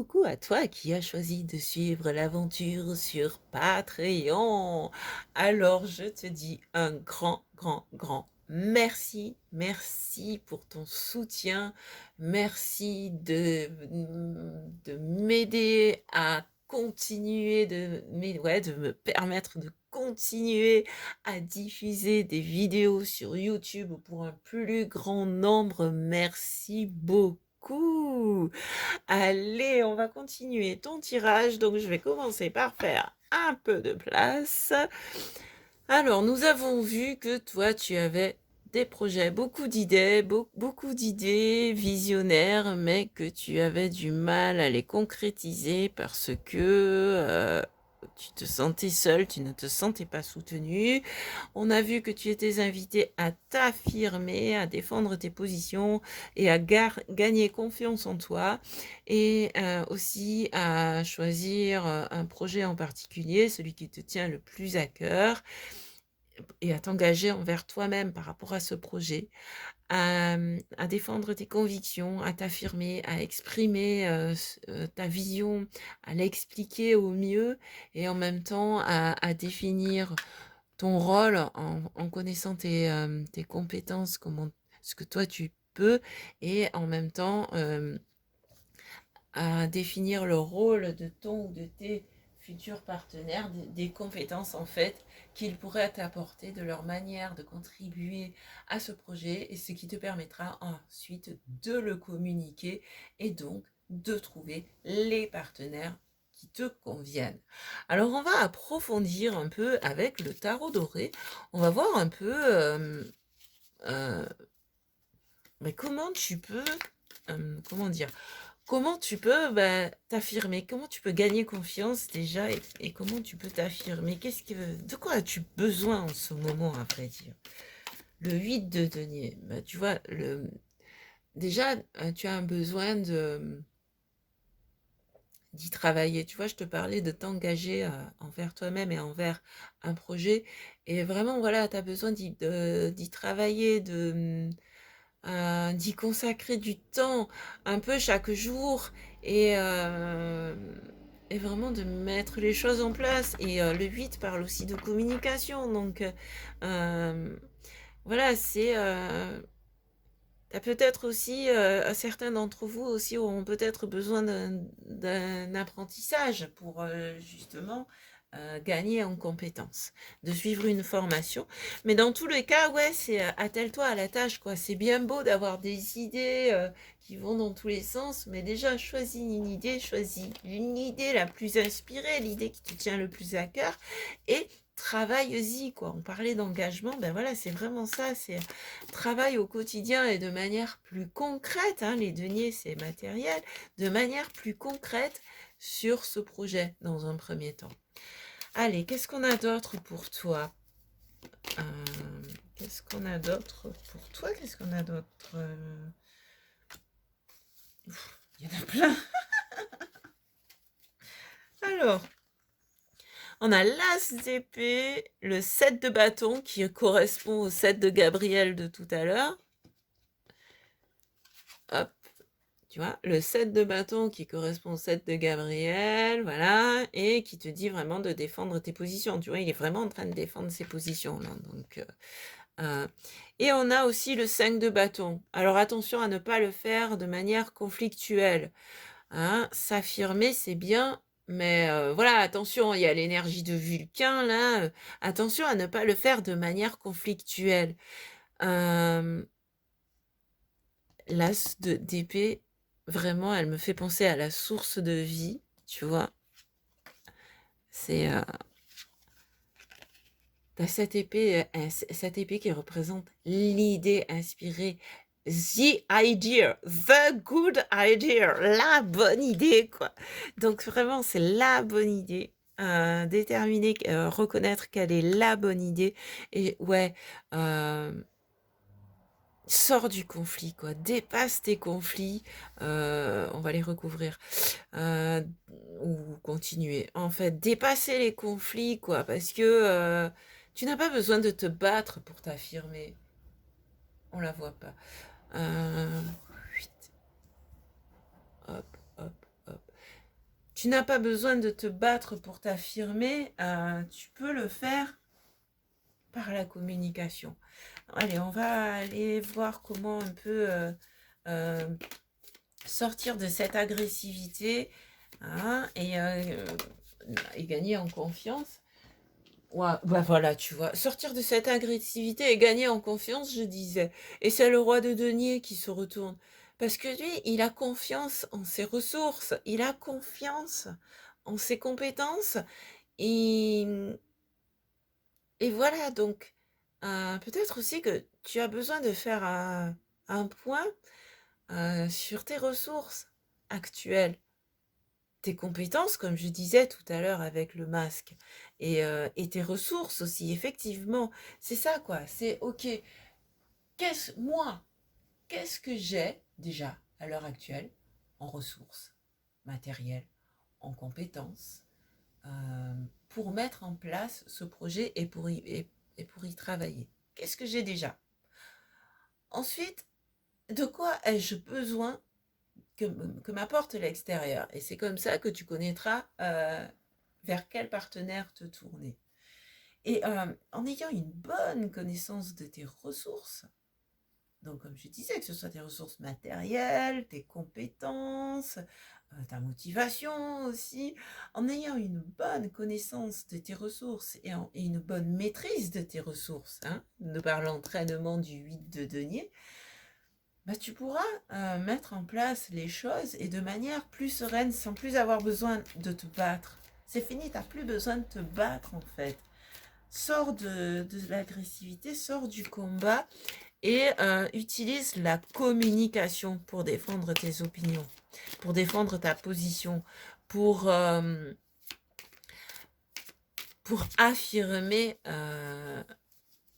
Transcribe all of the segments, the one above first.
coucou à toi qui as choisi de suivre l'aventure sur Patreon. Alors, je te dis un grand, grand, grand merci. Merci pour ton soutien. Merci de m'aider à continuer, de me permettre de continuer à diffuser des vidéos sur YouTube pour un plus grand nombre. Merci beaucoup. Allez, on va continuer ton tirage. Donc, je vais commencer par faire un peu de place. Alors, nous avons vu que toi, tu avais des projets, beaucoup d'idées visionnaires, mais que tu avais du mal à les concrétiser parce que tu te sentais seul, tu ne te sentais pas soutenu. On a vu que tu étais invité à t'affirmer, à défendre tes positions et à gagner confiance en toi et aussi à choisir un projet en particulier, celui qui te tient le plus à cœur et à t'engager envers toi-même par rapport à ce projet, à défendre tes convictions, à t'affirmer, à exprimer ta vision, à l'expliquer au mieux et en même temps à définir ton rôle en connaissant tes compétences, ce que toi tu peux, et en même temps à définir le rôle de ton ou de tes futurs partenaires, des compétences en fait qu'ils pourraient t'apporter de leur manière de contribuer à ce projet et ce qui te permettra ensuite de le communiquer et donc de trouver les partenaires qui te conviennent. Alors on va approfondir un peu avec le tarot doré. On va voir un peu euh, mais comment tu peux, comment dire, comment tu peux t'affirmer, comment tu peux gagner confiance déjà et comment tu peux t'affirmer, de quoi as-tu besoin en ce moment à vrai dire? Le 8 de denier, tu vois, déjà tu as un besoin d'y travailler. Tu vois, je te parlais de t'engager envers toi-même et envers un projet. Et vraiment, voilà, tu as besoin d'y travailler, d'y consacrer du temps, un peu chaque jour, et, euh, et vraiment de mettre les choses en place. Et le 8 parle aussi de communication. Donc, euh, voilà, T'as peut-être aussi, certains d'entre vous aussi auront peut-être besoin d'un apprentissage pour justement gagner en compétences, de suivre une formation. Mais dans tous les cas, ouais, c'est attelle-toi à la tâche, quoi. C'est bien beau d'avoir des idées qui vont dans tous les sens, mais déjà, choisis une idée la plus inspirée, l'idée qui te tient le plus à cœur, et travaille-y, quoi. On parlait d'engagement, ben voilà, c'est vraiment ça, c'est travaille au quotidien et de manière plus concrète, hein, les deniers c'est matériel, de manière plus concrète sur ce projet dans un premier temps. Allez, qu'est-ce qu'on a d'autre pour toi? Qu'est-ce qu'on a d'autre pour toi? Qu'est-ce qu'on a d'autre? Il y en a plein. Alors, on a l'as d'épée, le 7 de bâton qui correspond au 7 de Gabriel de tout à l'heure. Hop, tu vois, le 7 de bâton qui correspond au 7 de Gabriel, voilà, et qui te dit vraiment de défendre tes positions. Tu vois, il est vraiment en train de défendre ses positions, là. Donc, et on a aussi le 5 de bâton. Alors attention à ne pas le faire de manière conflictuelle. Hein. S'affirmer, c'est bien, mais voilà, attention, il y a l'énergie de Vulcain, là. Attention à ne pas le faire de manière conflictuelle. L'as d'épée, vraiment, elle me fait penser à la source de vie, tu vois. C'est t'as cette épée qui représente l'idée inspirée, the good idea, la bonne idée, quoi. Donc vraiment, c'est la bonne idée. Déterminer, reconnaître quelle est la bonne idée. Et ouais, sors du conflit, quoi. Dépasse tes conflits. On va les recouvrir. Euh, ou continuer. En fait, dépasser les conflits, quoi. Parce que tu n'as pas besoin de te battre pour t'affirmer. On la voit pas. Euh, hop, hop, hop. Tu n'as pas besoin de te battre pour t'affirmer, tu peux le faire par la communication. Allez, on va aller voir comment un peu sortir de cette agressivité, hein, et gagner en confiance. Ouais, bah voilà, tu vois, sortir de cette agressivité et gagner en confiance, je disais. Et c'est le roi de denier qui se retourne. Parce que lui, il a confiance en ses ressources, il a confiance en ses compétences. Et, et voilà, donc, peut-être aussi que tu as besoin de faire un point sur tes ressources actuelles. Tes compétences, comme je disais tout à l'heure avec le masque, et tes ressources aussi, effectivement. C'est ça, quoi. C'est, OK, moi, qu'est-ce que j'ai déjà à l'heure actuelle en ressources matérielles, en compétences, pour mettre en place ce projet et pour y travailler. Qu'est-ce que j'ai déjà? Ensuite, de quoi ai-je besoin que m'apporte l'extérieur? Et c'est comme ça que tu connaîtras vers quel partenaire te tourner. Et en ayant une bonne connaissance de tes ressources, donc comme je disais, que ce soit tes ressources matérielles, tes compétences, ta motivation aussi, en ayant une bonne connaissance de tes ressources et une bonne maîtrise de tes ressources, hein, de par l'entraînement du 8 de denier, bah, tu pourras mettre en place les choses et de manière plus sereine sans plus avoir besoin de te battre. C'est fini, tu n'as plus besoin de te battre en fait. Sors de l'agressivité, sors du combat et utilise la communication pour défendre tes opinions, pour défendre ta position, pour, euh, pour affirmer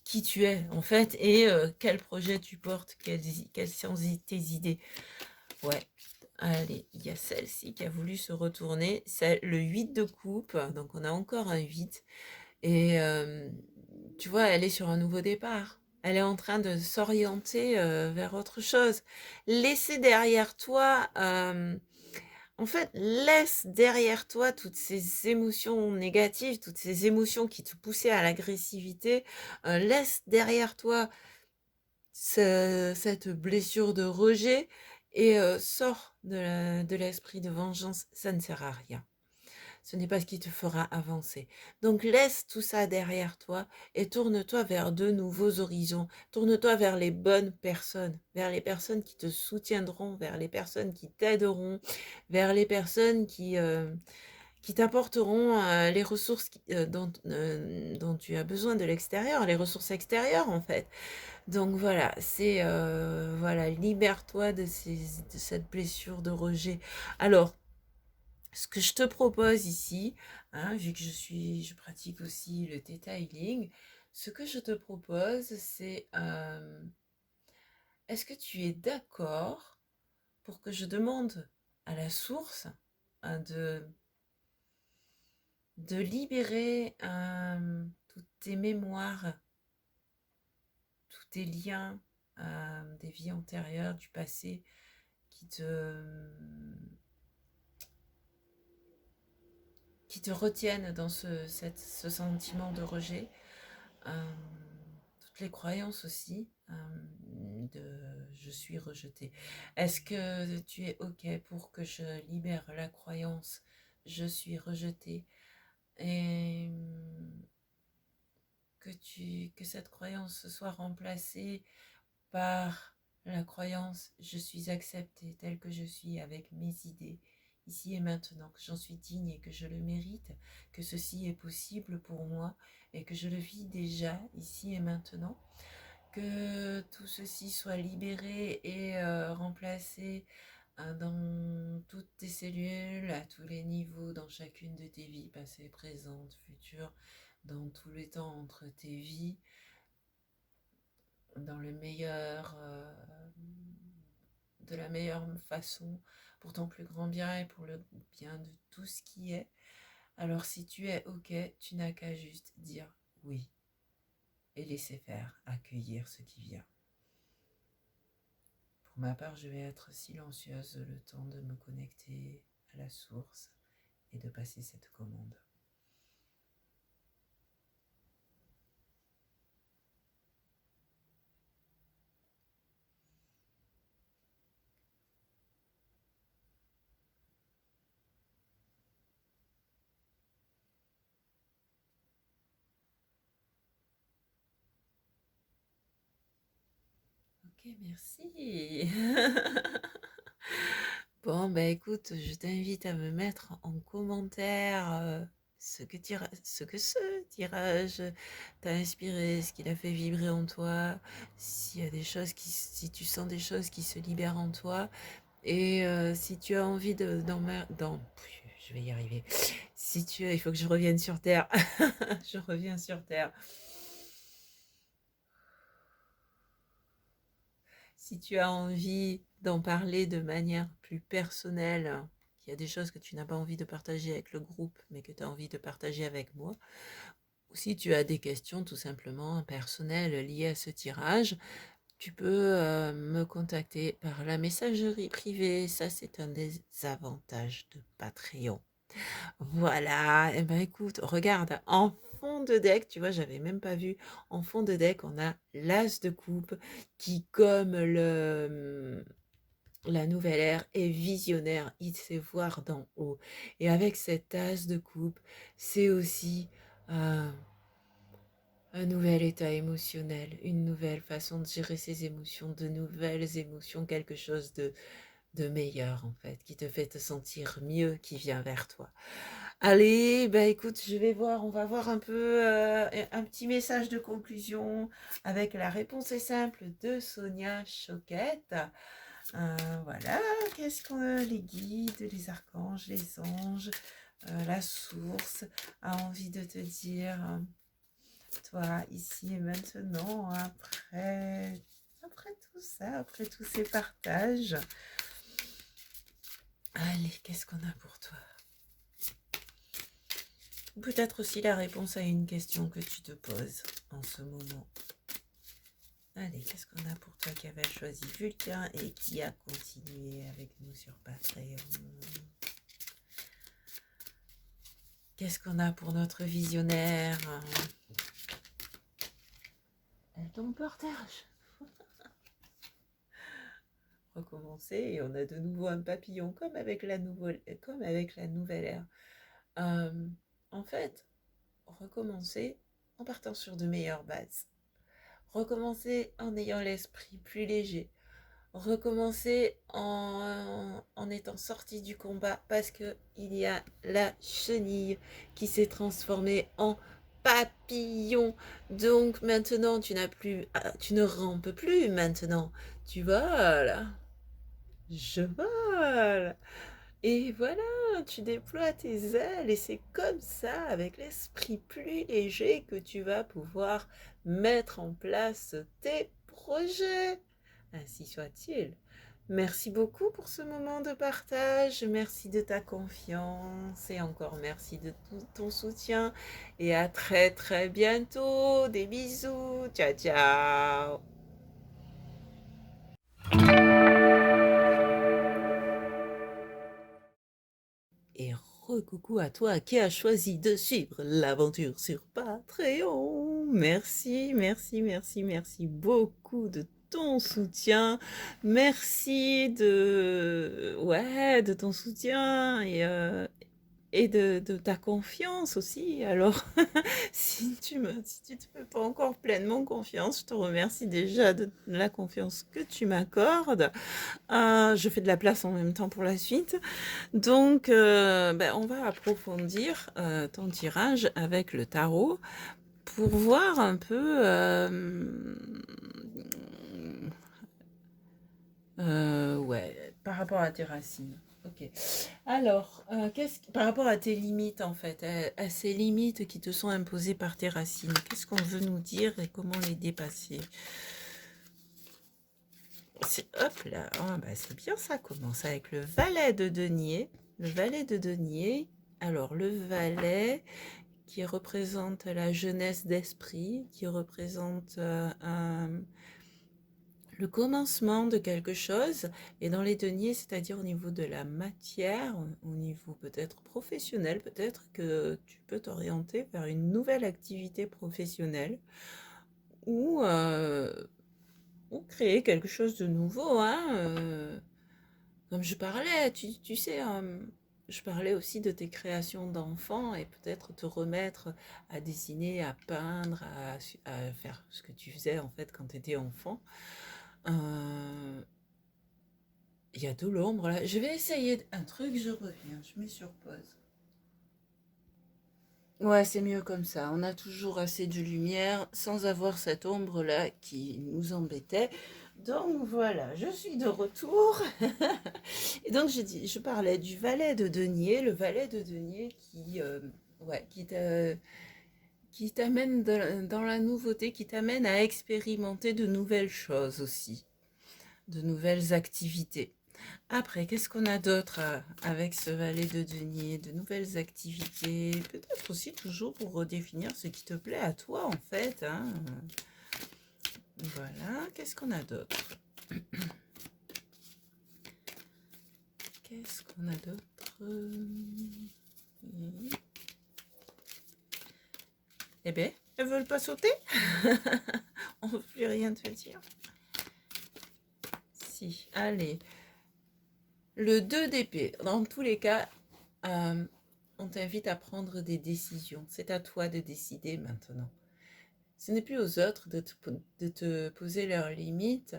qui tu es en fait et quel projet tu portes, quelles sont tes idées. Ouais, allez, il y a celle-ci qui a voulu se retourner, c'est le 8 de coupe, donc on a encore un 8 et tu vois, elle est sur un nouveau départ. Elle est en train de s'orienter vers autre chose. Laisser derrière toi, en fait, laisse derrière toi toutes ces émotions négatives, toutes ces émotions qui te poussaient à l'agressivité. Laisse derrière toi cette blessure de rejet et sors de l'esprit de vengeance. Ça ne sert à rien. Ce n'est pas ce qui te fera avancer. Donc laisse tout ça derrière toi et tourne-toi vers de nouveaux horizons. Tourne-toi vers les bonnes personnes, vers les personnes qui te soutiendront, vers les personnes qui t'aideront, vers les personnes qui t'apporteront les ressources dont tu as besoin de l'extérieur, les ressources extérieures en fait. Donc voilà, c'est voilà, libère-toi de cette blessure de rejet. Alors, ce que je te propose ici, hein, vu que je pratique aussi le Theta Healing, ce que je te propose, c'est est-ce que tu es d'accord pour que je demande à la source de libérer toutes tes mémoires, tous tes liens des vies antérieures, du passé, qui te retiennent dans ce sentiment de rejet, euh, toutes les croyances aussi de je suis rejeté. Est-ce que tu es OK pour que je libère la croyance je suis rejeté et que cette croyance soit remplacée par la croyance je suis acceptée telle que je suis avec mes idées ici et maintenant, que j'en suis digne et que je le mérite, que ceci est possible pour moi et que je le vis déjà ici et maintenant, que tout ceci soit libéré et remplacé dans toutes tes cellules, à tous les niveaux, dans chacune de tes vies, passées, présentes, futures, dans tous les temps entre tes vies, dans le meilleur, de la meilleure façon, pour ton plus grand bien et pour le bien de tout ce qui est. Alors si tu es OK, tu n'as qu'à juste dire oui et laisser faire, accueillir ce qui vient. Pour ma part, je vais être silencieuse le temps de me connecter à la source et de passer cette commande. Ok, merci. Bon, bah écoute, je t'invite à me mettre en commentaire ce que ce tirage t'a inspiré, ce qu'il a fait vibrer en toi, s'il y a des choses si tu sens des choses qui se libèrent en toi, et si tu as envie je vais y arriver. Il faut que je revienne sur Terre. Je reviens sur Terre. Si tu as envie d'en parler de manière plus personnelle, qu'il y a des choses que tu n'as pas envie de partager avec le groupe, mais que tu as envie de partager avec moi, ou si tu as des questions tout simplement personnelles liées à ce tirage, tu peux me contacter par la messagerie privée. Ça, c'est un des avantages de Patreon. Voilà, et ben écoute, regarde, en fond de deck, tu vois, j'avais même pas vu, en fond de deck, on a l'As de coupe qui, comme la nouvelle ère, est visionnaire, il sait voir d'en haut. Et avec cet As de coupe, c'est aussi un nouvel état émotionnel, une nouvelle façon de gérer ses émotions, de nouvelles émotions, quelque chose de meilleur en fait, qui te fait te sentir mieux, qui vient vers toi. Allez, bah écoute, on va voir un peu un petit message de conclusion avec la réponse est simple de Sonia Choquette. Voilà, qu'est-ce qu'on a, les guides, les archanges, les anges, la source a envie de te dire, toi, ici et maintenant, après tout ça, après tous ces partages. Allez, qu'est-ce qu'on a pour toi? Peut-être aussi la réponse à une question que tu te poses en ce moment. Allez, qu'est-ce qu'on a pour toi qui avait choisi Vulcain et qui a continué avec nous sur Patreon? Qu'est-ce qu'on a pour notre visionnaire? Elle tombe par terre. Recommencer et on a de nouveau un papillon comme avec la nouvelle ère. En fait, recommencer en partant sur de meilleures bases. Recommencer en ayant l'esprit plus léger. Recommencer en étant sorti du combat parce que il y a la chenille qui s'est transformée en papillon. Donc maintenant tu ne rampes plus maintenant. Tu voles. Je vole. Et voilà, tu déploies tes ailes et c'est comme ça, avec l'esprit plus léger, que tu vas pouvoir mettre en place tes projets. Ainsi soit-il. Merci beaucoup pour ce moment de partage, merci de ta confiance et encore merci de tout ton soutien et à très très bientôt. Des bisous, ciao ciao. Et recoucou à toi qui as choisi de suivre l'aventure sur Patreon. Merci, merci, merci, merci beaucoup de ton soutien. Merci de ton soutien et de ta confiance aussi. Alors, si tu te fais pas encore pleinement confiance, je te remercie déjà de la confiance que tu m'accordes. Je fais de la place en même temps pour la suite. Donc, on va approfondir ton tirage avec le tarot pour voir un peu par rapport à tes racines. Ok. Alors, par rapport à tes limites, en fait, à ces limites qui te sont imposées par tes racines, qu'est-ce qu'on veut nous dire et comment les dépasser? Hop là, c'est bien, ça commence avec le valet de denier. Le valet de denier. Alors, le valet qui représente la jeunesse d'esprit, qui représente le commencement de quelque chose. Et dans les deniers, c'est-à-dire au niveau de la matière, au niveau peut-être professionnel, peut-être que tu peux t'orienter vers une nouvelle activité professionnelle ou, ou créer quelque chose de nouveau, hein. Comme je parlais, tu sais, je parlais aussi de tes créations d'enfants et peut-être te remettre à dessiner, à peindre, à faire ce que tu faisais en fait quand tu étais enfant. Il y a de l'ombre là. Je vais essayer un truc, je reviens, je mets sur pause. Ouais, c'est mieux comme ça. On a toujours assez de lumière sans avoir cette ombre-là qui nous embêtait. Donc voilà, je suis de retour. Et donc je parlais du valet de denier, le valet de denier ouais, qui t'amène dans la nouveauté, qui t'amène à expérimenter de nouvelles choses aussi, de nouvelles activités. Après, qu'est-ce qu'on a d'autre avec ce valet de denier? De nouvelles activités, peut-être aussi toujours pour redéfinir ce qui te plaît à toi en fait, hein. Voilà, qu'est-ce qu'on a d'autre? Qu'est-ce qu'on a d'autre? Eh bien, elles veulent pas sauter? On ne veut plus rien te dire. Si, allez. Le 2 d'épée, dans tous les cas, on t'invite à prendre des décisions. C'est à toi de décider maintenant. Ce n'est plus aux autres de te poser leurs limites.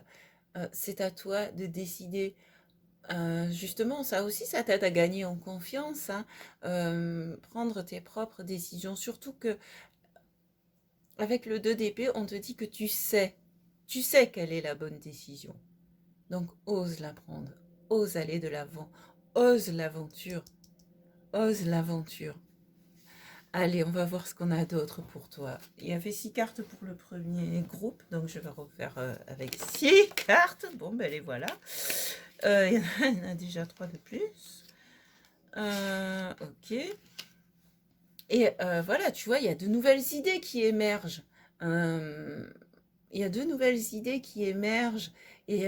C'est à toi de décider. Justement, ça aussi, ça t'aide à gagner en confiance, hein. Prendre tes propres décisions. Surtout que avec le 2 d'épée, on te dit que tu sais quelle est la bonne décision. Donc, ose la prendre, ose aller de l'avant, ose l'aventure, ose l'aventure. Allez, on va voir ce qu'on a d'autre pour toi. Il y avait 6 cartes pour le premier groupe, donc je vais refaire avec 6 cartes. Bon, ben les voilà. Il y en a déjà 3 de plus. Ok. Et voilà, tu vois, il y a de nouvelles idées qui émergent. Il y a de nouvelles idées qui émergent. Et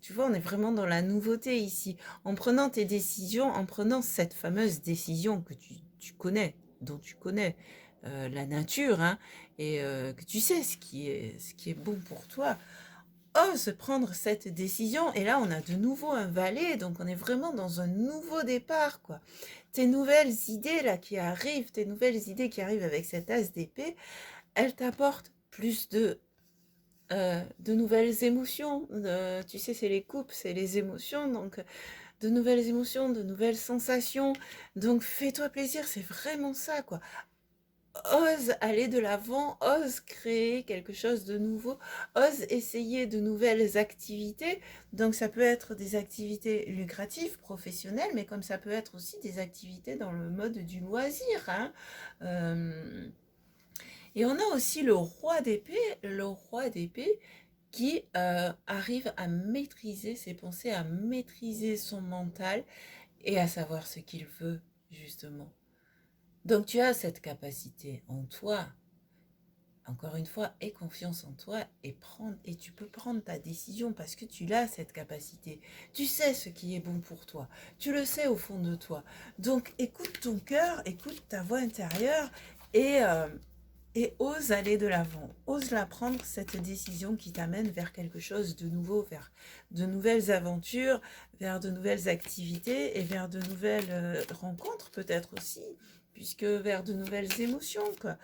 tu vois, on est vraiment dans la nouveauté ici. En prenant tes décisions, en prenant cette fameuse décision que tu connais, dont tu connais la nature, hein, et que tu sais ce qui est bon pour toi, ose prendre cette décision. Et là, on a de nouveau un valet, donc on est vraiment dans un nouveau départ, quoi. Tes nouvelles idées là qui arrivent, tes nouvelles idées qui arrivent avec cet as d'épée, elles t'apportent plus de nouvelles émotions. Tu sais, c'est les coupes, c'est les émotions, donc de nouvelles émotions, de nouvelles sensations. Donc fais-toi plaisir, c'est vraiment ça, quoi. Ose aller de l'avant, ose créer quelque chose de nouveau, ose essayer de nouvelles activités. Donc ça peut être des activités lucratives, professionnelles, mais comme ça peut être aussi des activités dans le mode du loisir, hein. Et on a aussi le roi d'épée qui arrive à maîtriser ses pensées, à maîtriser son mental et à savoir ce qu'il veut, justement. Donc tu as cette capacité en toi. Encore une fois, aie confiance en toi et tu peux prendre ta décision parce que tu as cette capacité. Tu sais ce qui est bon pour toi. Tu le sais au fond de toi. Donc écoute ton cœur, écoute ta voix intérieure et, euh, et ose aller de l'avant. Ose la prendre, cette décision qui t'amène vers quelque chose de nouveau, vers de nouvelles aventures, vers de nouvelles activités et vers de nouvelles rencontres peut-être aussi, puisque vers de nouvelles émotions, quoi.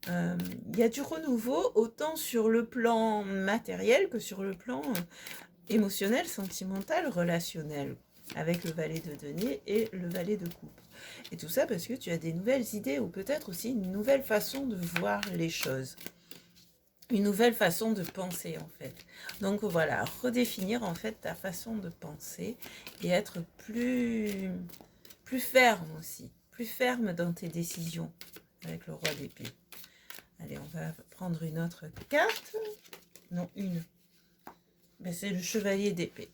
Il y a du renouveau autant sur le plan matériel que sur le plan émotionnel, sentimental, relationnel, avec le valet de denier et le valet de coupe. Et tout ça parce que tu as des nouvelles idées ou peut-être aussi une nouvelle façon de voir les choses. Une nouvelle façon de penser en fait. Donc voilà, redéfinir en fait ta façon de penser et être plus ferme aussi, plus ferme dans tes décisions avec le roi d'épée. Allez, on va prendre une autre carte. Non, une. Ben, c'est le chevalier d'épée.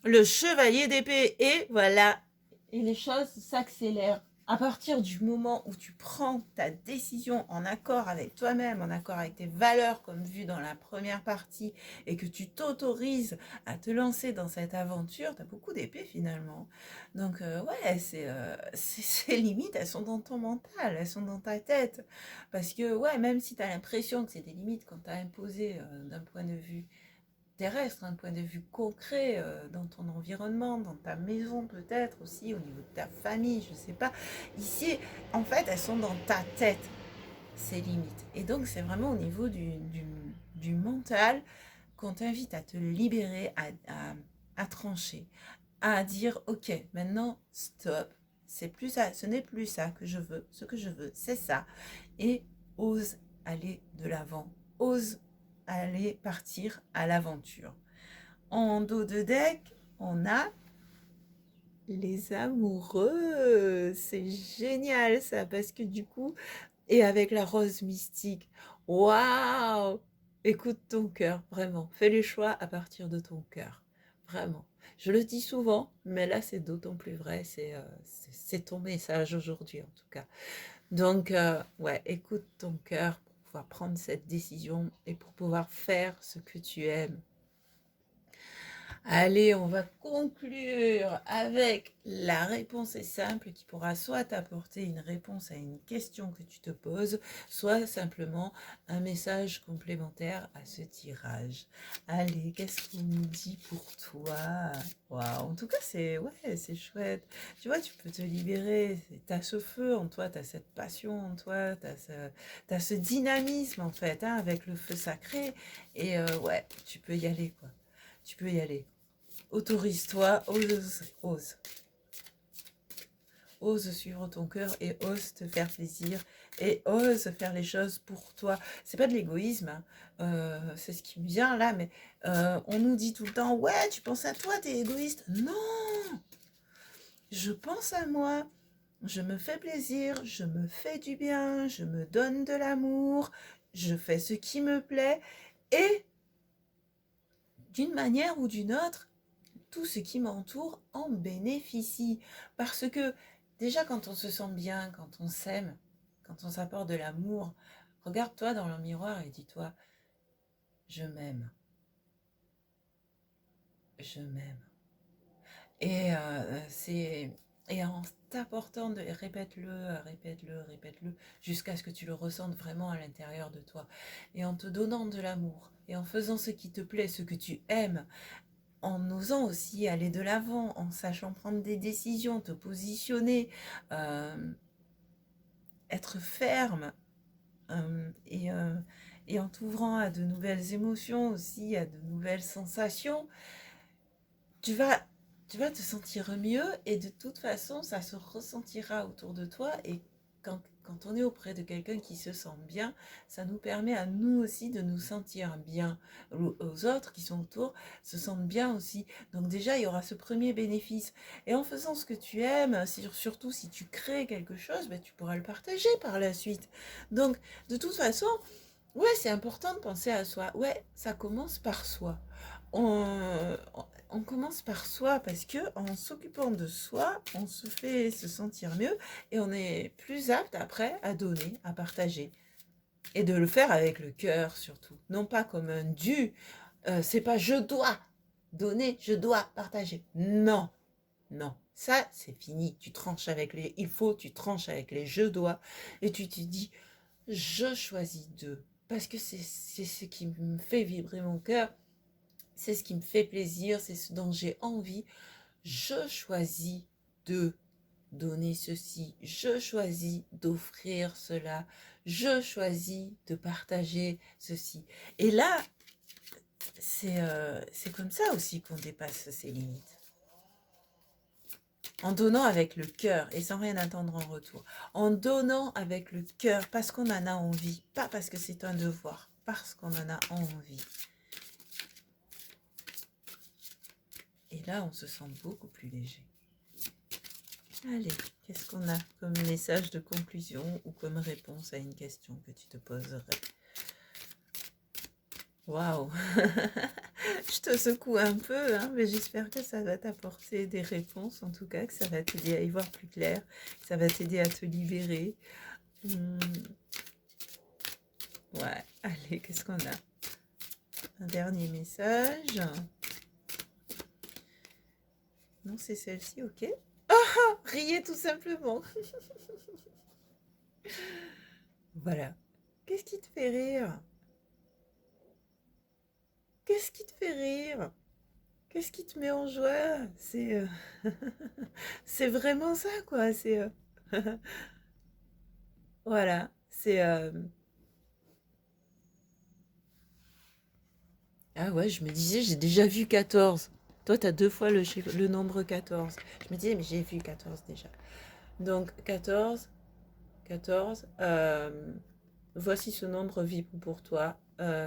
Le chevalier d'épée. Et voilà. Et les choses s'accélèrent À partir du moment où tu prends ta décision en accord avec toi-même, en accord avec tes valeurs, comme vu dans la première partie, et que tu t'autorises à te lancer dans cette aventure, tu as beaucoup d'épées finalement. Donc ouais, ces limites, elles sont dans ton mental, elles sont dans ta tête. Parce que ouais, même si tu as l'impression que c'est des limites quand tu as imposé d'un point de vue terrestre, un point de vue concret dans ton environnement, dans ta maison peut-être aussi, au niveau de ta famille, je sais pas. Ici, en fait, elles sont dans ta tête, ces limites. Et donc, c'est vraiment au niveau du mental qu'on t'invite à te libérer, à trancher, à dire, ok, maintenant, stop. C'est plus ça, ce n'est plus ça que je veux. Ce que je veux, c'est ça. Et ose aller de l'avant. Ose aller partir à l'aventure. En dos de deck, on a les amoureux. C'est génial ça, parce que du coup, et avec la rose mystique, waouh! Écoute ton cœur, vraiment. Fais les choix à partir de ton cœur, vraiment. Je le dis souvent, mais là c'est d'autant plus vrai, c'est ton message aujourd'hui en tout cas. Donc, ouais, écoute ton cœur pour pouvoir prendre cette décision et pour pouvoir faire ce que tu aimes. Allez, on va conclure avec la réponse est simple qui pourra soit t'apporter une réponse à une question que tu te poses, soit simplement un message complémentaire à ce tirage. Allez, qu'est-ce qu'on nous dit pour toi? Waouh, en tout cas, c'est chouette. Tu vois, tu peux te libérer. T'as ce feu en toi, t'as cette passion en toi, t'as ce dynamisme en fait, hein, avec le feu sacré. Et ouais, tu peux y aller, quoi. Tu peux y aller. Autorise-toi, ose. Ose suivre ton cœur et ose te faire plaisir et ose faire les choses pour toi. C'est pas de l'égoïsme, hein. C'est ce qui me vient là, mais on nous dit tout le temps, ouais, tu penses à toi, t'es égoïste. Non, je pense à moi, je me fais plaisir, je me fais du bien, je me donne de l'amour, je fais ce qui me plaît et d'une manière ou d'une autre, tout ce qui m'entoure en bénéficie. Parce que déjà quand on se sent bien, quand on s'aime, quand on s'apporte de l'amour, regarde-toi dans le miroir et dis-toi, je m'aime, je m'aime. Et et en t'apportant de répète-le, répète-le, répète-le, jusqu'à ce que tu le ressentes vraiment à l'intérieur de toi. Et en te donnant de l'amour, et en faisant ce qui te plaît, ce que tu aimes, en osant aussi aller de l'avant, en sachant prendre des décisions, te positionner, être ferme, et en t'ouvrant à de nouvelles émotions aussi, à de nouvelles sensations, tu vas, tu vas te sentir mieux et de toute façon, ça se ressentira autour de toi et quand on est auprès de quelqu'un qui se sent bien, ça nous permet à nous aussi de nous sentir bien. Aux autres qui sont autour se sentent bien aussi. Donc déjà, il y aura ce premier bénéfice. Et en faisant ce que tu aimes, surtout si tu crées quelque chose, ben, tu pourras le partager par la suite. Donc, de toute façon, ouais, c'est important de penser à soi. Ouais, ça commence par soi. On commence par soi parce que en s'occupant de soi, on se fait se sentir mieux et on est plus apte après à donner, à partager. Et de le faire avec le cœur surtout. Non pas comme un dû. C'est pas je dois donner, je dois partager. Non, non. Ça, c'est fini. Tu tranches avec les il faut, tu tranches avec les je dois. Et tu te dis, je choisis de. Parce que c'est ce qui me fait vibrer mon cœur. C'est ce qui me fait plaisir. C'est ce dont j'ai envie. Je choisis de donner ceci, je choisis d'offrir cela, je choisis de partager ceci. Et là, c'est comme ça aussi qu'on dépasse ses limites. En donnant avec le cœur et sans rien attendre en retour. En donnant avec le cœur parce qu'on en a envie, pas parce que c'est un devoir, parce qu'on en a envie. Et là, on se sent beaucoup plus léger. Allez, qu'est-ce qu'on a comme message de conclusion ou comme réponse à une question que tu te poserais? Waouh. Je je te secoue un peu, hein, mais j'espère que ça va t'apporter des réponses, en tout cas, que ça va t'aider à y voir plus clair, que ça va t'aider à te libérer. Ouais, allez, qu'est-ce qu'on a? Un dernier message. Non, c'est celle-ci, ok. Ah, riez tout simplement. Voilà. Qu'est-ce qui te fait rire? Qu'est-ce qui te fait rire? Qu'est-ce qui te met en joie? C'est vraiment ça, quoi. Voilà. Ah ouais, je me disais, j'ai déjà vu 14. Toi, tu as 2 fois le nombre 14. Je me disais, mais j'ai vu 14 déjà. Donc, 14, 14. Voici ce nombre vibre pour toi.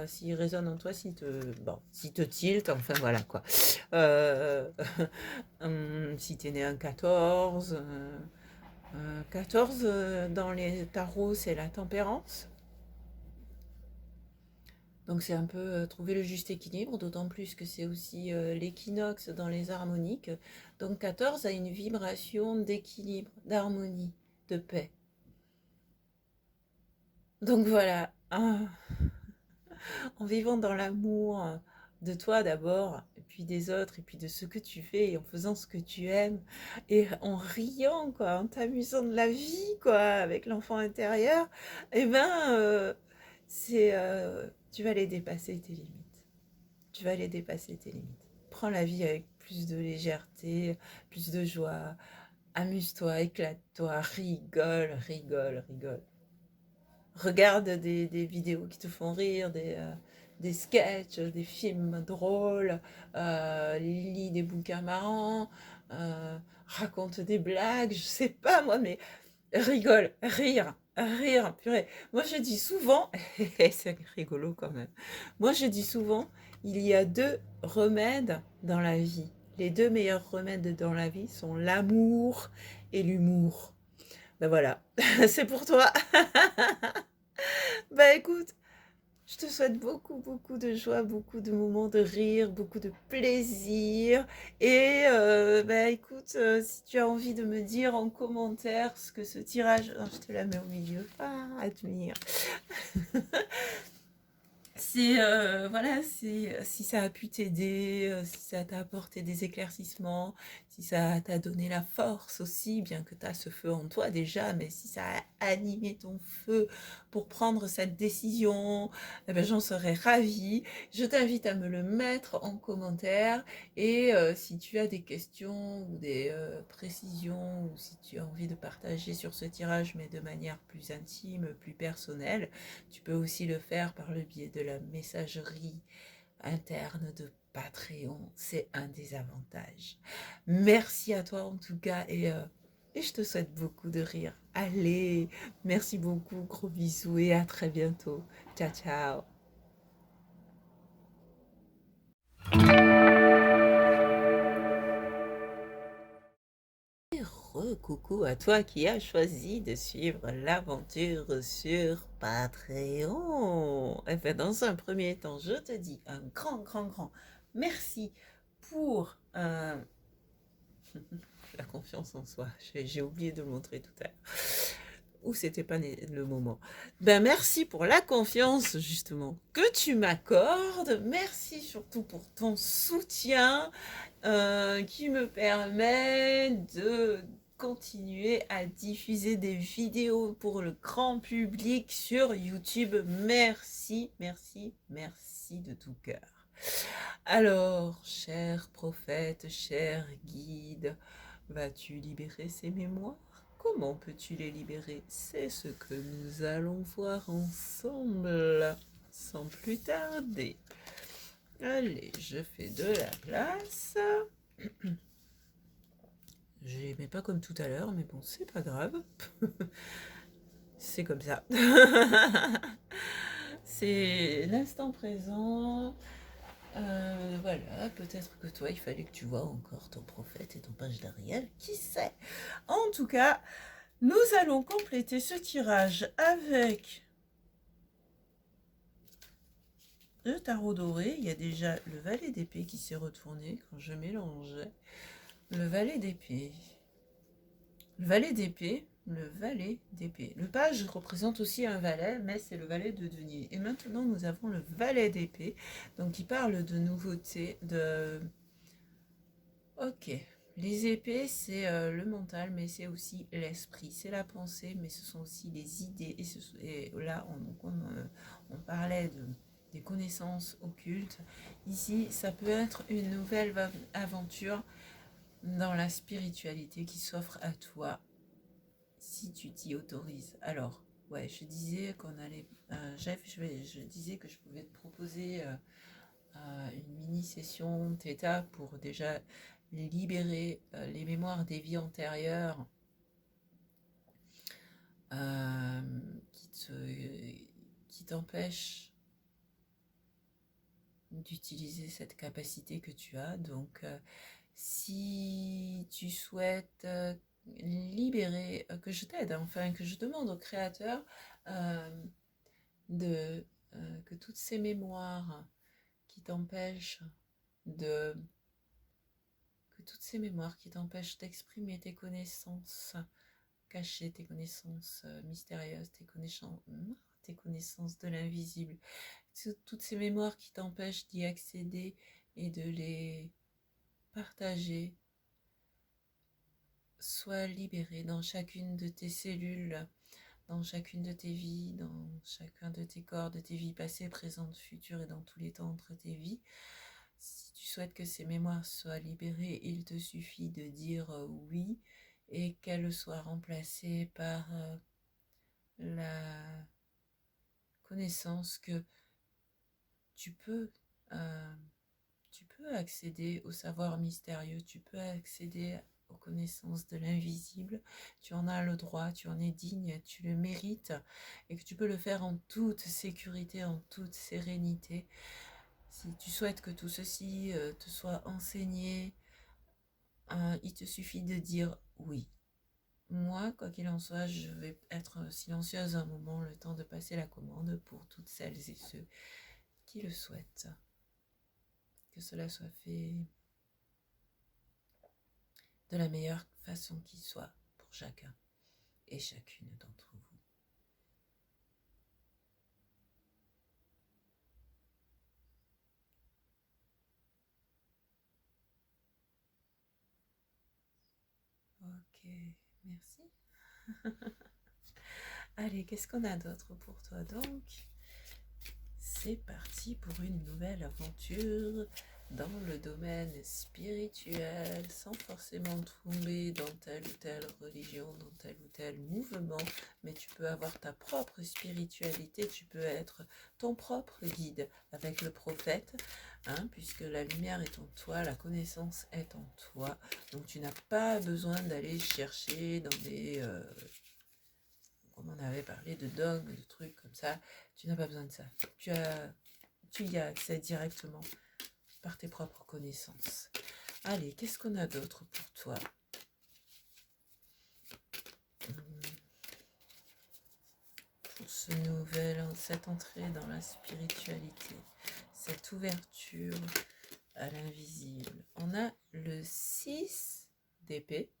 S'il résonne en toi, s'il te tilte, enfin voilà quoi. Si tu es né un 14, 14 dans les tarots, c'est la tempérance. Donc c'est un peu trouver le juste équilibre, d'autant plus que c'est aussi l'équinoxe dans les harmoniques. Donc 14 a une vibration d'équilibre, d'harmonie, de paix. Donc voilà, en vivant dans l'amour de toi d'abord, et puis des autres, et puis de ce que tu fais, et en faisant ce que tu aimes, et en riant, quoi, en t'amusant de la vie, quoi, avec l'enfant intérieur, eh ben, tu vas aller dépasser tes limites. Tu vas aller dépasser tes limites. Prends la vie avec plus de légèreté, plus de joie. Amuse-toi, éclate-toi, rigole, rigole, rigole. Regarde des vidéos qui te font rire, des sketchs, des films drôles, lis des bouquins marrants, raconte des blagues, je sais pas moi, mais rigole, rire, purée. Moi je dis souvent, c'est rigolo quand même, moi je dis souvent, il y a 2 remèdes dans la vie. Les 2 meilleurs remèdes dans la vie sont l'amour et l'humour. Ben voilà, c'est pour toi. Bah écoute, je te souhaite beaucoup, beaucoup de joie, beaucoup de moments de rire, beaucoup de plaisir. Et bah écoute, si tu as envie de me dire en commentaire ce que ce tirage... Oh, je te la mets au milieu. Ah, admire. Si ça a pu t'aider, si ça t'a apporté des éclaircissements, si ça t'a donné la force aussi, bien que tu as ce feu en toi déjà, mais si ça a animé ton feu pour prendre cette décision, eh ben, j'en serais ravie. Je t'invite à me le mettre en commentaire et si tu as des questions ou des précisions ou si tu as envie de partager sur ce tirage mais de manière plus intime, plus personnelle, tu peux aussi le faire par le biais de la messagerie interne de Patreon. C'est un des avantages. Merci à toi en tout cas et je te souhaite beaucoup de rire. Allez, merci beaucoup, gros bisous et à très bientôt. Ciao, ciao. Coucou à toi qui as choisi de suivre l'aventure sur Patreon. Et bien, dans un premier temps, je te dis un grand, grand, grand merci pour la confiance en soi. J'ai oublié de le montrer tout à l'heure. Ou c'était pas le moment. Ben merci pour la confiance justement que tu m'accordes. Merci surtout pour ton soutien qui me permet de continuer à diffuser des vidéos pour le grand public sur YouTube. Merci, merci, merci de tout cœur. Alors, cher prophète, cher guide, vas-tu libérer ces mémoires? Comment peux-tu les libérer? C'est ce que nous allons voir ensemble, sans plus tarder. Allez, je fais de la place. Je les mets pas comme tout à l'heure, mais bon, c'est pas grave. C'est comme ça. C'est l'instant présent. Voilà, peut-être que toi, il fallait que tu vois encore ton prophète et ton page d'Ariel. Qui sait? En tout cas, nous allons compléter ce tirage avec le tarot doré, il y a déjà le valet d'épée qui s'est retourné quand je mélangeais. Le valet d'épée. Le valet d'épée. Le valet d'épée. Le page représente aussi un valet, mais c'est le valet de denier. Et maintenant, nous avons le valet d'épée, donc qui parle de nouveautés, de... Ok. Les épées, c'est le mental, mais c'est aussi l'esprit. C'est la pensée, mais ce sont aussi les idées. Et là, on parlait des connaissances occultes. Ici, ça peut être une nouvelle aventure dans la spiritualité qui s'offre à toi si tu t'y autorises. Alors, ouais, je disais qu'on allait... Jeff, je disais que je pouvais te proposer une mini-session Theta pour déjà libérer les mémoires des vies antérieures euh, qui t'empêchent d'utiliser cette capacité que tu as. Donc, si tu souhaites libérer, que je t'aide, enfin que je demande au créateur euh, de que toutes ces mémoires qui t'empêchent de que toutes ces mémoires qui t'empêchent d'exprimer tes connaissances cachées, tes connaissances mystérieuses, tes connaissances de l'invisible, toutes ces mémoires qui t'empêchent d'y accéder et de les partager, soient libérées dans chacune de tes cellules, dans chacune de tes vies, dans chacun de tes corps, de tes vies passées, présentes, futures et dans tous les temps entre tes vies. Si tu souhaites que ces mémoires soient libérées, il te suffit de dire oui et qu'elles soient remplacées par la connaissance que tu peux, euh, tu peux accéder au savoir mystérieux, tu peux accéder aux connaissances de l'invisible, tu en as le droit, tu en es digne, tu le mérites et que tu peux le faire en toute sécurité, en toute sérénité. Si tu souhaites que tout ceci te soit enseigné, il te suffit de dire oui. Moi, quoi qu'il en soit, je vais être silencieuse un moment, le temps de passer la commande pour toutes celles et ceux qui le souhaitent. Que cela soit fait de la meilleure façon qui soit pour chacun et chacune d'entre vous. Ok, merci. Allez, qu'est-ce qu'on a d'autre pour toi donc? C'est parti pour une nouvelle aventure dans le domaine spirituel, sans forcément tomber dans telle ou telle religion, dans tel ou tel mouvement, mais tu peux avoir ta propre spiritualité, tu peux être ton propre guide avec le prophète, hein, puisque la lumière est en toi, la connaissance est en toi, donc tu n'as pas besoin d'aller chercher dans des... comme on avait parlé de dogmes, de trucs comme ça, tu n'as pas besoin de ça. Tu y as accès directement par tes propres connaissances. Allez, qu'est-ce qu'on a d'autre pour toi? Pour cette entrée dans la spiritualité, cette ouverture à l'invisible. On a le 6 d'épée.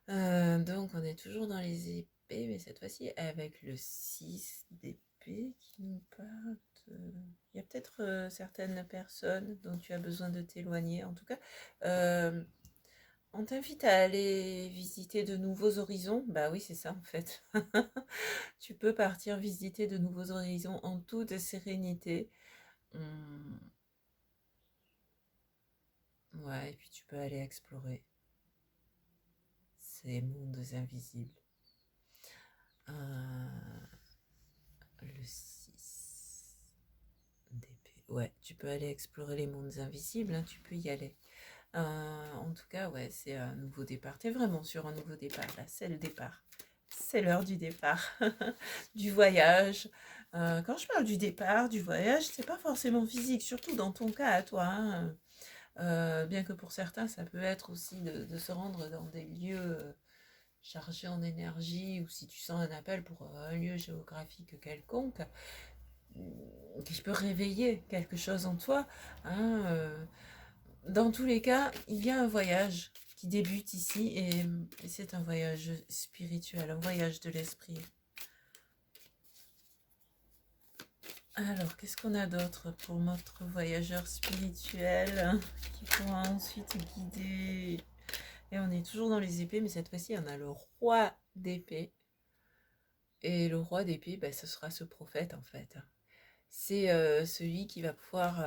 Donc on est toujours dans les épées, mais cette fois-ci avec le 6 d'épée qui nous parle de... Il y a peut-être certaines personnes dont tu as besoin de t'éloigner. En tout cas, on t'invite à aller visiter de nouveaux horizons. Bah oui, c'est ça en fait. Tu peux partir visiter de nouveaux horizons en toute sérénité. Ouais, et puis tu peux aller explorer ces mondes invisibles. Le 6 d'épée. Ouais, tu peux aller explorer les mondes invisibles, hein, tu peux y aller. En tout cas, ouais, c'est un nouveau départ. T'es vraiment sur un nouveau départ, là, c'est le départ. C'est l'heure du départ, du voyage. Quand je parle du départ, du voyage, c'est pas forcément physique, surtout dans ton cas à toi, hein. Bien que pour certains, ça peut être aussi de se rendre dans des lieux chargés en énergie, ou si tu sens un appel pour un lieu géographique quelconque, qui peut réveiller quelque chose en toi. Hein, dans tous les cas, il y a un voyage qui débute ici et c'est un voyage spirituel, un voyage de l'esprit. Alors, qu'est-ce qu'on a d'autre pour notre voyageur spirituel qui pourra ensuite guider? Et on est toujours dans les épées, mais cette fois-ci, on a le roi d'épée. Et le roi d'épée, ben, ce sera ce prophète, en fait. C'est celui qui va pouvoir,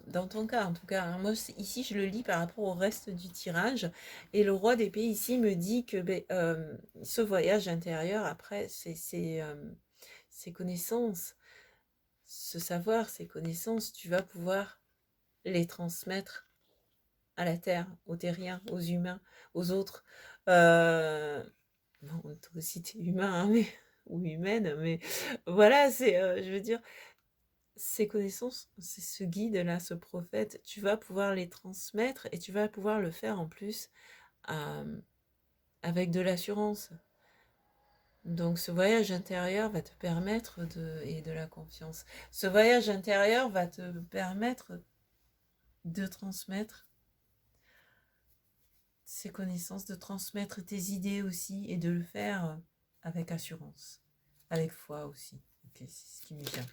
dans ton cas en tout cas, hein, moi ici je le lis par rapport au reste du tirage, et le roi d'épée ici me dit que ben, ce voyage intérieur, après, c'est ses connaissances, ce savoir, ces connaissances, tu vas pouvoir les transmettre à la terre, aux terriens, aux humains, aux autres. Bon, toi aussi t'es humain, hein, mais, ou humaine, mais voilà, je veux dire, ces connaissances, c'est ce guide-là, ce prophète, tu vas pouvoir les transmettre et tu vas pouvoir le faire en plus avec de l'assurance. Donc ce voyage intérieur va te permettre et de la confiance. Ce voyage intérieur va te permettre de transmettre ces connaissances, de transmettre tes idées aussi et de le faire avec assurance, avec foi aussi. Ok, c'est ce qui me vient.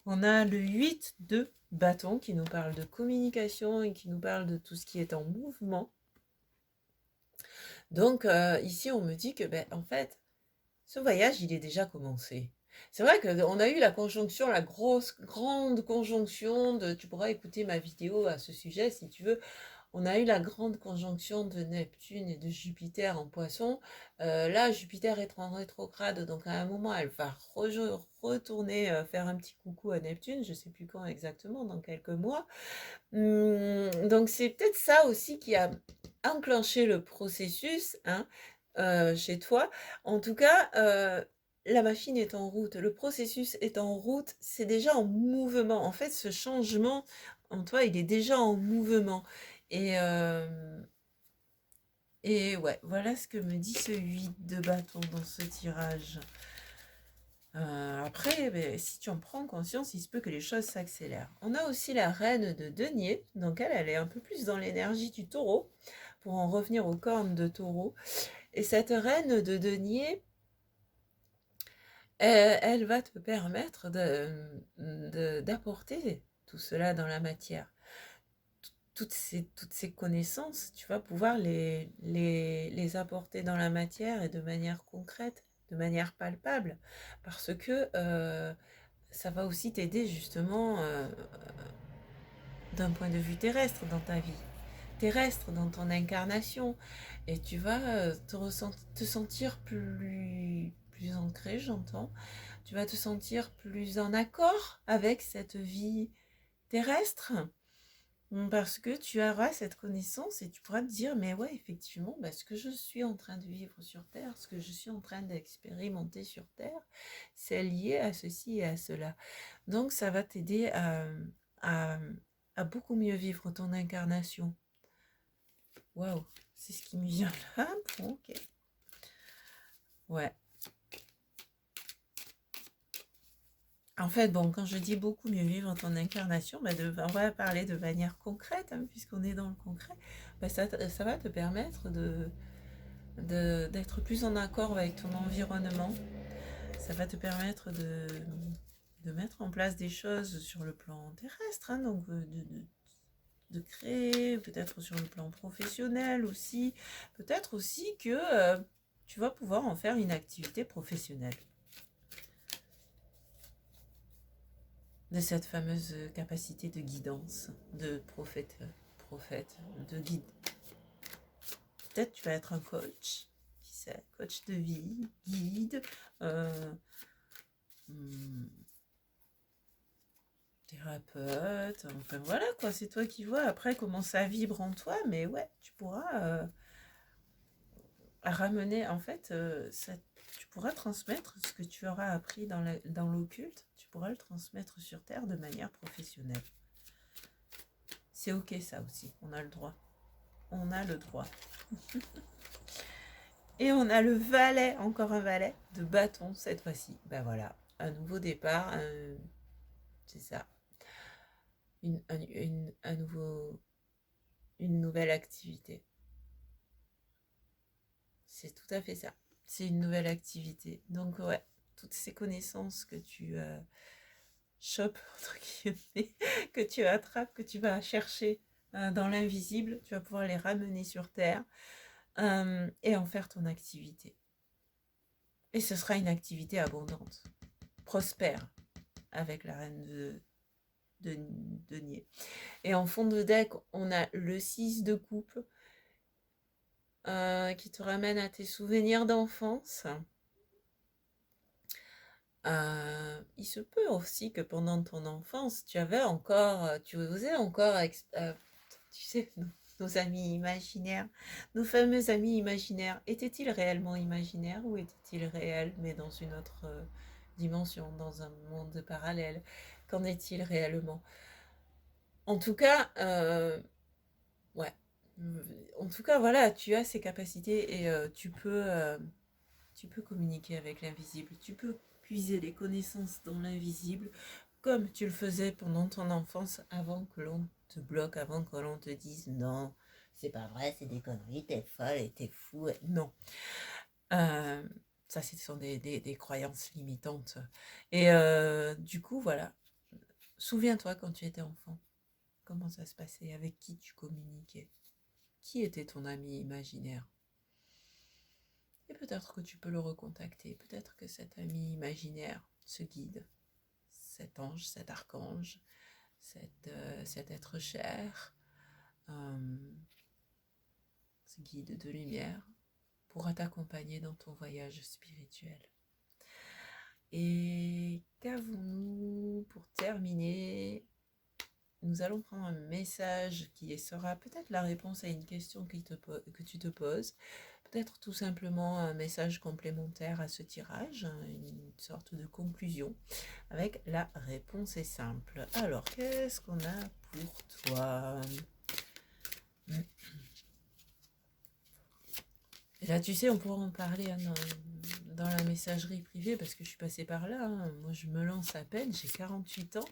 On a le 8 de bâton qui nous parle de communication et qui nous parle de tout ce qui est en mouvement. Donc ici, on me dit que, ben, en fait, ce voyage, il est déjà commencé. C'est vrai qu'on a eu la conjonction, la grande conjonction de... Tu pourras écouter ma vidéo à ce sujet si tu veux. On a eu la grande conjonction de Neptune et de Jupiter en Poisson. Là, Jupiter est en rétrograde, donc à un moment, elle va retourner faire un petit coucou à Neptune. Je ne sais plus quand exactement, dans quelques mois. Donc c'est peut-être ça aussi qui a enclenché le processus, hein, chez toi. En tout cas, la machine est en route, le processus est en route, c'est déjà en mouvement. En fait, ce changement en toi, il est déjà en mouvement. Et, ouais, voilà ce que me dit ce 8 de bâton dans ce tirage. Après, ben, si tu en prends conscience, il se peut que les choses s'accélèrent. On a aussi la reine de denier, donc elle est un peu plus dans l'énergie du taureau, pour en revenir aux cornes de taureau. Et cette reine de denier, elle va te permettre d'apporter tout cela dans la matière. Toutes ces connaissances, tu vas pouvoir les apporter dans la matière et de manière concrète, de manière palpable, parce que ça va aussi t'aider justement d'un point de vue terrestre dans ta vie, terrestre dans ton incarnation, et tu vas te sentir plus ancré, j'entends, tu vas te sentir plus en accord avec cette vie terrestre, parce que tu auras cette connaissance et tu pourras te dire, mais ouais, effectivement, bah, ce que je suis en train de vivre sur Terre, ce que je suis en train d'expérimenter sur Terre, c'est lié à ceci et à cela. Donc, ça va t'aider à, à beaucoup mieux vivre ton incarnation. Waouh, c'est ce qui me vient là. Bon, ok. Ouais. En fait, bon, quand je dis beaucoup mieux vivre ton incarnation, bah on va parler de manière concrète, hein, puisqu'on est dans le concret. Bah ça va te permettre d'être plus en accord avec ton environnement. Ça va te permettre de mettre en place des choses sur le plan terrestre, hein, donc de créer, peut-être sur le plan professionnel aussi. Peut-être aussi que tu vas pouvoir en faire une activité professionnelle. De cette fameuse capacité de guidance, de prophète, de guide. Peut-être tu vas être un coach, qui sait, coach de vie, guide, thérapeute, enfin voilà quoi, c'est toi qui vois après comment ça vibre en toi, mais ouais, tu pourras ramener, en fait, tu pourras transmettre ce que tu auras appris dans l'occulte, tu pourras le transmettre sur Terre de manière professionnelle. C'est ok ça aussi, on a le droit. On a le droit. Et on a le valet, encore un valet de bâton cette fois-ci. Ben voilà, un nouveau départ, c'est ça. Une nouvelle activité. C'est tout à fait ça. C'est une nouvelle activité. Donc ouais, toutes ces connaissances que tu chopes, entre guillemets, que tu attrapes, que tu vas chercher dans l'invisible, tu vas pouvoir les ramener sur Terre et en faire ton activité. Et ce sera une activité abondante, prospère, avec la reine de denier. Et en fond de deck, on a le 6 de coupe qui te ramène à tes souvenirs d'enfance. Il se peut aussi que pendant ton enfance, tu osais encore, tu sais, nos amis imaginaires, nos fameux amis imaginaires, étaient-ils réellement imaginaires ou étaient-ils réels, mais dans une autre dimension, dans un monde parallèle? Qu'en est-il réellement? En tout cas, ouais. En tout cas, voilà, tu as ces capacités et tu peux communiquer avec l'invisible. Tu peux puiser les connaissances dans l'invisible comme tu le faisais pendant ton enfance avant que l'on te bloque, avant que l'on te dise non, c'est pas vrai, c'est des conneries, t'es folle et t'es fou. Non. Ça, ce sont des croyances limitantes. Et du coup, voilà. Souviens-toi quand tu étais enfant. Comment ça se passait? Avec qui tu communiquais? Qui était ton ami imaginaire? Et peut-être que tu peux le recontacter. Peut-être que cet ami imaginaire, ce guide, cet ange, cet archange, cet être cher, ce guide de lumière, pourra t'accompagner dans ton voyage spirituel. Et qu'avons-nous pour terminer? Nous allons prendre un message qui sera peut-être la réponse à une question que tu te poses, peut-être tout simplement un message complémentaire à ce tirage, une sorte de conclusion, avec la réponse est simple. Alors, qu'est-ce qu'on a pour toi? Et là, tu sais, on pourra en parler dans la messagerie privée, parce que je suis passée par là. Moi, je me lance à peine, j'ai 48 ans.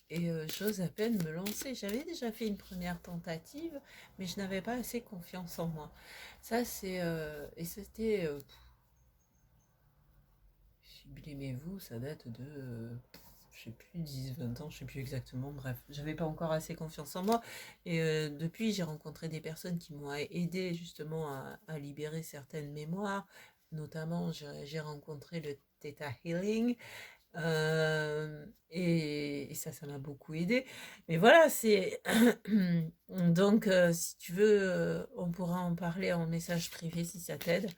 Et j'ose à peine me lancer. J'avais déjà fait une première tentative, mais je n'avais pas assez confiance en moi. Ça, c'est... et c'était... Sublimez-vous, ça date de... je sais plus, 10, 20 ans, je sais plus exactement. Bref, j'avais pas encore assez confiance en moi. Et depuis, j'ai rencontré des personnes qui m'ont aidé justement à libérer certaines mémoires. Notamment, j'ai rencontré le Theta Healing. Et ça m'a beaucoup aidé. Mais voilà, c'est... Donc, si tu veux, on pourra en parler en message privé si ça t'aide.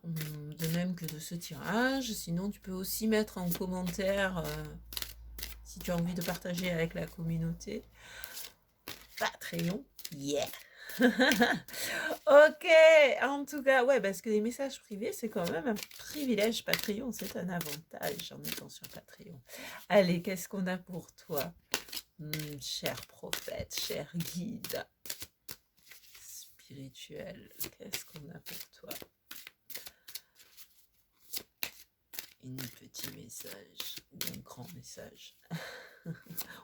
De même que de ce tirage. Sinon, tu peux aussi mettre en commentaire, si tu as envie de partager avec la communauté. Patreon, yeah! Ok, en tout cas, ouais, parce que les messages privés, c'est quand même un privilège. Patreon, c'est un avantage en étant sur Patreon. Allez, qu'est-ce qu'on a pour toi, cher prophète, cher guide spirituel? Qu'est-ce qu'on a pour toi? Un petit message ou un grand message?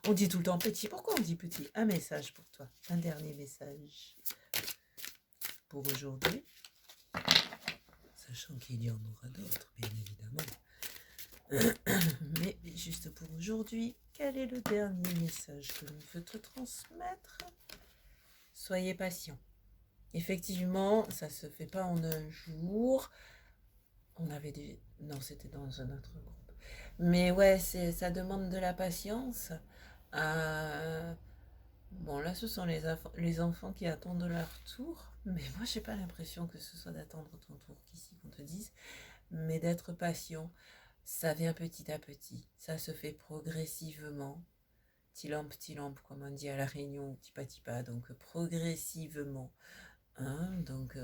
On dit tout le temps petit. Pourquoi on dit petit? Un message pour toi. Un dernier message pour aujourd'hui. Sachant qu'il y en aura d'autres, bien évidemment. Mais juste pour aujourd'hui, quel est le dernier message que l'on veut te transmettre? Soyez patient. Effectivement, ça se fait pas en un jour. On avait des... Non, c'était dans un autre groupe. Mais ouais, ça demande de la patience. Bon, là, ce sont les enfants qui attendent leur tour. Mais moi, j'ai pas l'impression que ce soit d'attendre ton tour qu'ici qu'on te dise. Mais d'être patient, ça vient petit à petit. Ça se fait progressivement. Petit lampe, comme on dit à la Réunion, petit pas. Donc, progressivement. Hein, donc...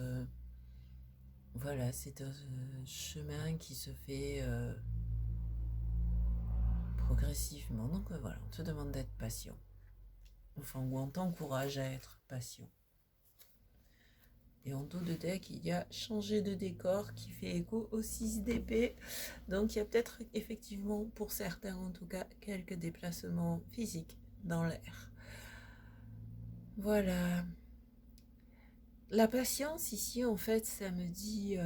voilà, c'est un chemin qui se fait progressivement. Donc voilà, on te demande d'être patient. Enfin, ou on t'encourage à être patient. Et en dos de deck, il y a changer de décor qui fait écho au 6 d'épée. Donc il y a peut-être effectivement, pour certains en tout cas, quelques déplacements physiques dans l'air. Voilà. La patience ici, en fait, ça me dit...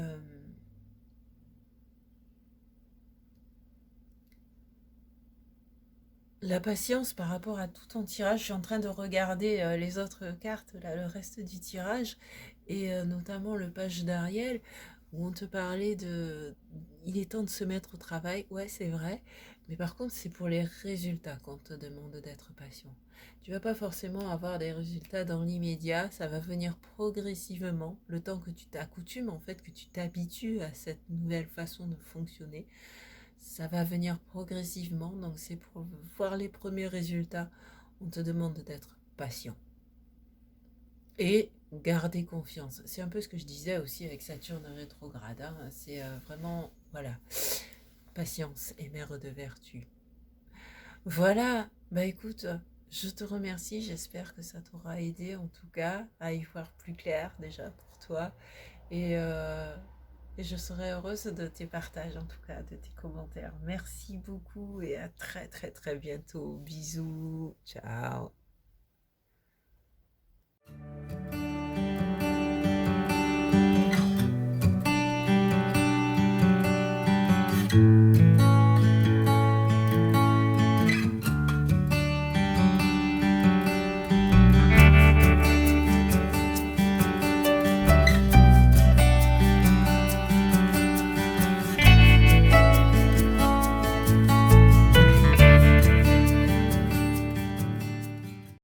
la patience par rapport à tout ton tirage, je suis en train de regarder les autres cartes, là, le reste du tirage, et notamment le page d'Ariel, où on te parlait de... Il est temps de se mettre au travail, ouais c'est vrai, mais par contre c'est pour les résultats qu'on te demande d'être patient. Tu vas pas forcément avoir des résultats dans l'immédiat, ça va venir progressivement, le temps que tu t'accoutumes en fait, que tu t'habitues à cette nouvelle façon de fonctionner. Ça va venir progressivement, donc c'est pour voir les premiers résultats. On te demande d'être patient et garder confiance. C'est un peu ce que je disais aussi avec Saturne rétrograde. Hein. C'est vraiment, voilà, patience et mère de vertu. Voilà, bah écoute, je te remercie. J'espère que ça t'aura aidé en tout cas à y voir plus clair déjà pour toi. Et, euh, et je serai heureuse de tes partages, en tout cas, de tes commentaires. Merci beaucoup et à très très très bientôt. Bisous, ciao.